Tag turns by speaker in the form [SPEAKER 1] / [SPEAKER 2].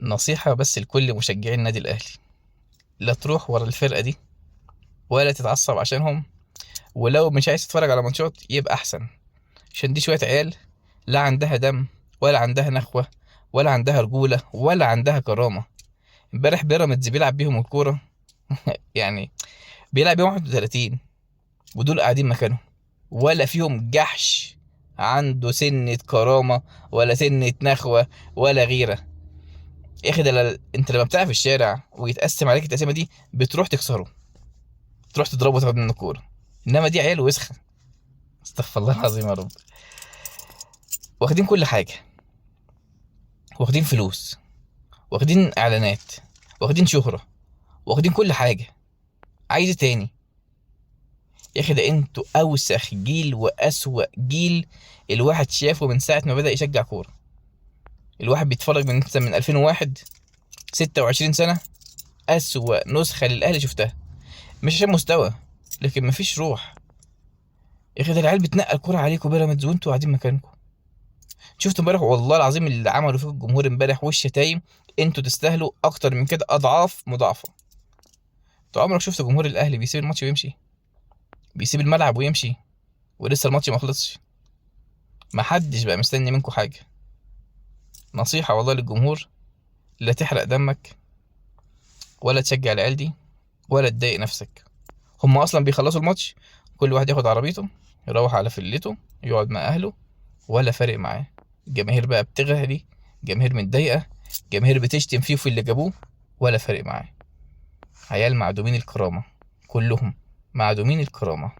[SPEAKER 1] نصيحة بس لكل مشجعي النادي الاهلي: لا تروح ورا الفرقة دي ولا تتعصب عشانهم، ولو مش عايز تتفرج على ماتشات يبقى احسن، عشان دي شوية عيال لا عندها دم ولا عندها نخوة ولا عندها رجولة ولا عندها كرامة. امبارح بيراميدز بيلعب بيهم الكورة يعني بيلعب بيهم 31 ودول قاعدين مكانهم، ولا فيهم جحش عنده سنة كرامة ولا سنة نخوة ولا غيرة. يا اخي ده انت لما بتلعب في الشارع ويتقسم عليك التقسيمة دي بتروح تكسره، تروح تضربه وتاخد منه الكورة. انما دي عيال وسخة، استغفر الله العظيم يا رب. واخدين كل حاجة، واخدين فلوس، واخدين اعلانات، واخدين شهرة، واخدين كل حاجة. عايز إيه تاني؟ يا اخي ده انتوا اوسخ جيل واسوأ جيل الواحد شافه من ساعة ما بدأ يشجع كورة. الواحد بيتفرج من 2001، 26 سنة. اسوأ نسخة للاهلي شفتها، مش عشان مستوى لكن مفيش روح. يا اخي ده العيال بتنقل كورة عليكم بيراميدز وانتوا قاعدين مكانكم. شفت امبارح والله العظيم اللي عملوا فيكم الجمهور امبارح والشتايم؟ انتوا تستاهلوا اكتر من كده اضعاف مضاعفة. انتوا عمرك شفت جمهور الاهلي بيسيب الماتش ويمشي؟ بيسيب الملعب ويمشي ولسه الماتش ما خلصش؟ محدش بقى مستني منكم حاجة. نصيحة والله للجمهور: لا تحرق دمك ولا تشجع العيال دي ولا تضايق نفسك. هم اصلا بيخلصوا الماتش كل واحد ياخد عربيته يروح على فيلته يقعد مع اهله، ولا فارق معاه. الجماهير بقى بتغلي، جماهير متضايقة، جماهير بتشتم فيه وفي اللي جابوه، ولا فارق معاه. عيال معدومين الكرامة، كلهم معدومين الكرامة.